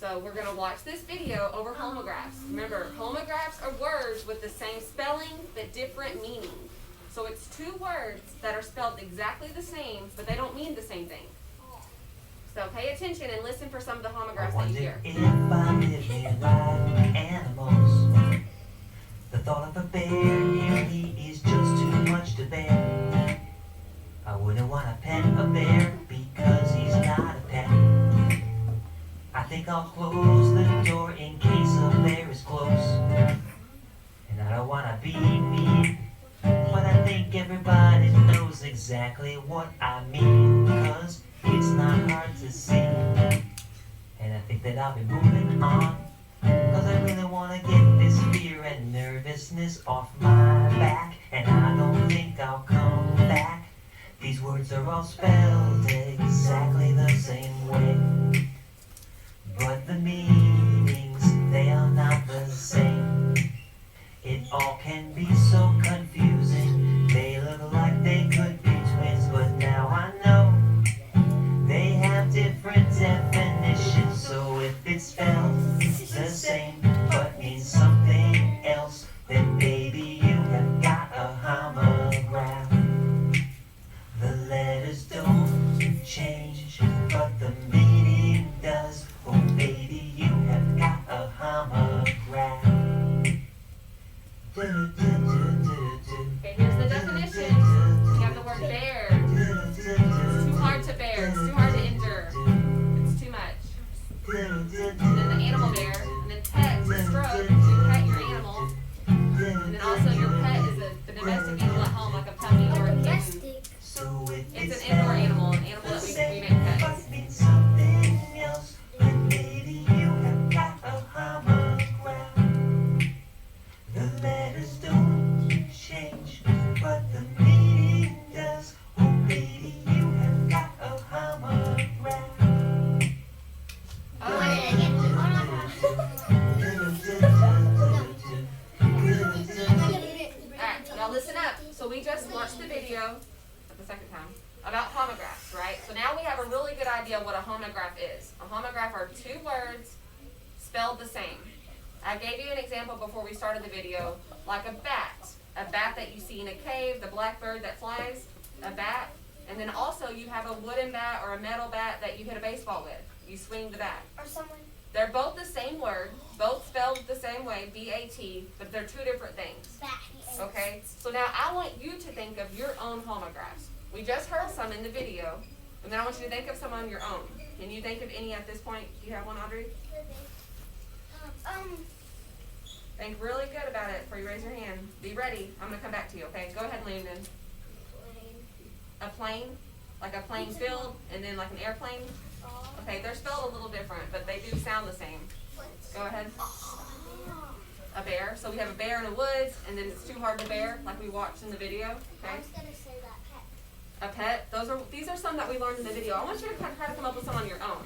So we're going to watch this video over homographs. Remember, homographs are words with the same spelling but different meaning. So it's two words that are spelled exactly the same, but they don't mean the same thing. So pay attention and listen for some of the homographs that you hear. If I lived like animals, the thought of a bear near me is just too much to bear. I wouldn't want to pet a bear because he's not a pet. I think I'll close the door in case a bear is close. And I don't want to be mean, but I think everybody knows exactly what I mean, cause it's not hard to see. And I think that I'll be moving on, cause I really want to get this fear and nervousness off my back. And I don't think I'll come back. These words are all spelled exactly the same way, but the meanings, they are not the same. It all can be so confusing. They look like they could be twins, but now I know they have different definitions. So if it's spelled the same but means something else, then baby you have got a homograph. The letters don't change, but the meaning does. Oh baby, you have got a homograph. Okay, here's the definition. You have the word bear. It's too hard to bear. It's too hard to endure. It's too much. And then the animal bear. And then pet, stroke. You pet your animal. And then also your pet is the domestic animal at home, like a puppy or a kitten. It's an indoor animal, an animal that we make pets. The letters don't change, but the meaning does. Oh baby, you have got a homograph. Alright, now listen up. So we just watched the video the second time about homographs, right? So now we have a really good idea of what a homograph is. A homograph are two words spelled the same. I gave you an example before we started the video, like a bat that you see in a cave, the blackbird that flies, a bat, and then also you have a wooden bat or a metal bat that you hit a baseball with. You swing the bat. Or someone. They're both the same word, both spelled the same way, B-A-T, but they're two different things. Bat. Okay, so now I want you to think of your own homographs. We just heard some in the video, and then I want you to think of some on your own. Can you think of any at this point? Do you have one, Audrey? Think really good about it before you raise your hand. Be ready. I'm going to come back to you, okay? Go ahead, Landon. A plane? Like a plane filled, and then like an airplane? Okay, they're spelled a little different, but they do sound the same. Go ahead. A bear. So we have a bear in the woods, and then it's too hard to bear, like we watched in the video. Okay. I was gonna say that A pet. pet. These are some that we learned in the video. I want you to try to come up with some on your own.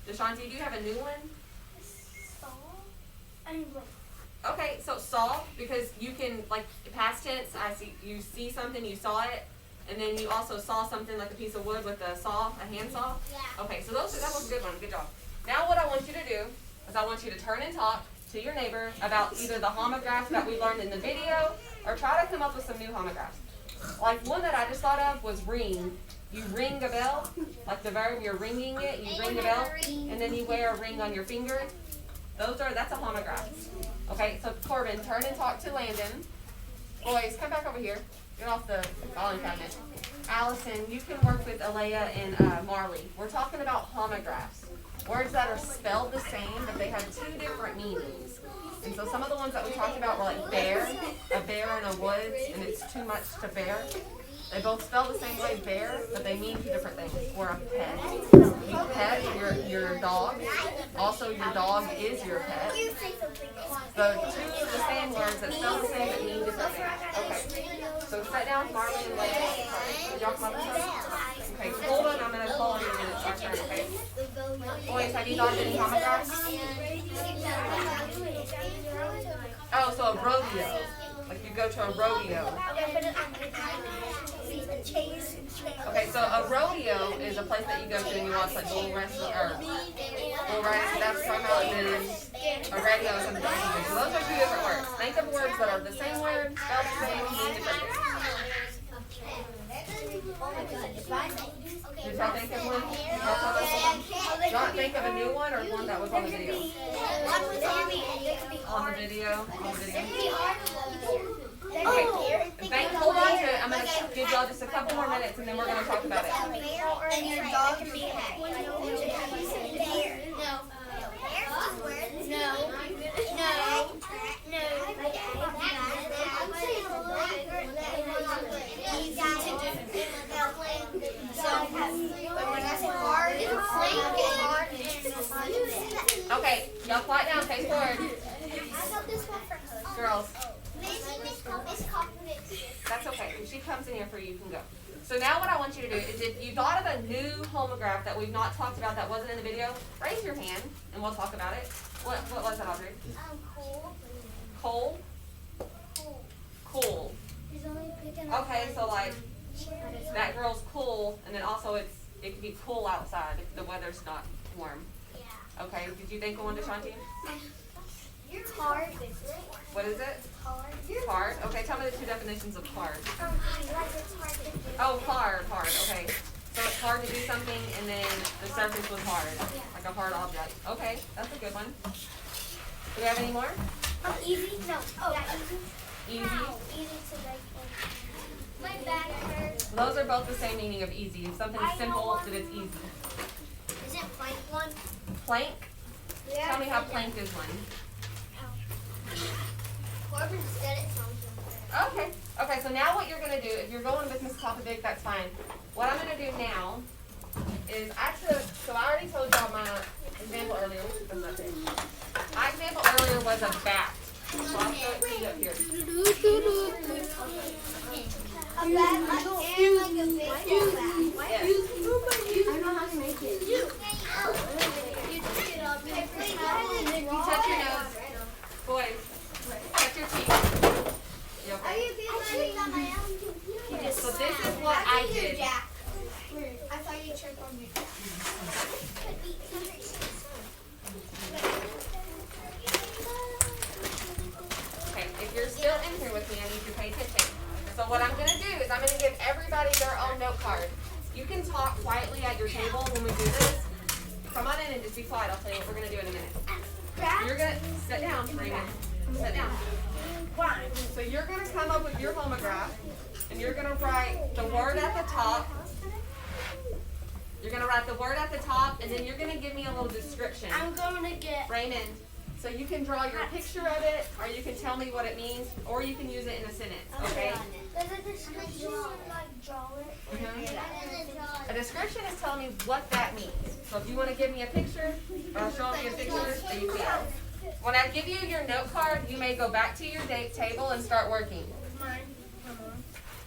Deshanti, do you have a new one? Saw. I mean, wait. Okay, so saw, because you can, like past tense, you see something, you saw it, and then you also saw something like a piece of wood with a saw, a hand saw. Yeah. Okay, so that was a good one. Good job. Now what I want you to do is I want you to turn and talk to your neighbor about either the homographs that we learned in the video, or try to come up with some new homographs. Like one that I just thought of was ring. You ring a bell, like the verb, you're ringing it, you ring a bell, and then you wear a ring on your finger. That's a homograph. Okay, so Corbin, turn and talk to Landon. Boys, come back over here. Get off the filing cabinet. Allison, you can work with Alea and Marley. We're talking about homographs. Words that are spelled the same, but they have two different meanings. And so some of the ones that we talked about were like bear, a bear in the woods, and it's too much to bear. They both spell the same way, bear, but they mean two different things. Or a pet. You pet your dog. Also, your dog is your pet. So two of the same words that spell the same but mean different things. Okay. So sit down, Marley and Leia. Did y'all come up with something? Okay, hold on. I'm going to call on you in a minute. Our turn, okay? Boys, have you thought of any homographs? Oh, so a rodeo. Like you go to a rodeo. Okay, so a rodeo is a place that you go to and you watch like bull wrestling or bull riding. That's what I'm talking about. And then a radio is something different. So those are two different words. Think of words that are the same word, spelled the same, mean different things. Did y'all think of one? Y'all think of a new one or one that was on the video? On the video? Okay, hold on to it. I'm going to give y'all just a couple more minutes and then we're going to talk about it. And your dog can be hacked. Okay, y'all quiet down, face forward. Girls. That's okay. If she comes in here for you, you can go. So now what I want you to do is if you thought of a new homograph that we've not talked about that wasn't in the video, raise your hand and we'll talk about it. What was that, Audrey? Coal. Cool. Okay, so like that girl's cool, and then also it can be cool outside if the weather's not warm. Okay, did you think of one, Deshanti? Hard. What is it? Hard. Hard. Okay, tell me the two definitions of hard. Oh, hard. Okay. So it's hard to do something, and then the surface was hard, like a hard object. Okay, that's a good one. Do we have any more? Easy? No. Oh, yeah, easy. Easy. Easy to break in. My back hurts. Those are both the same meaning of easy. If something's simple, that it's easy. Is it plank one? Plank? Tell me how plank is one. Corbin said it sounds Okay. Okay, so now what you're going to do, if you're going with Miss Popovic, that's fine. What I'm going to do now is so I already told y'all my example earlier. My example earlier was a bat. So I'll show it to you up here. a bat and like a baseball bat. Yes. I know how to make it. You Touch your nose. Boys, touch your teeth. You okay? So this is what I did. I thought you tripped on me. Okay, if you're still in here with me, I need you to pay attention. So what I'm going to do is I'm going to give everybody their own note card. You can talk quietly at your table when we do this. Come on in and just be quiet. I'll tell you what we're going to do in a minute. You're going to sit down, Raymond. Sit down. So you're going to come up with your homograph, and you're going to write the word at the top. You're going to write the word at the top, and then you're going to give me a little description. I'm going to get Raymond, so you can draw your picture of it, or you can tell me what it means, or you can use it in a sentence, okay? Does a description like draw it? A description is telling me what that means. So if you want to give me a picture, or show me a picture, then you can. When I give you your note card, you may go back to your date table and start working.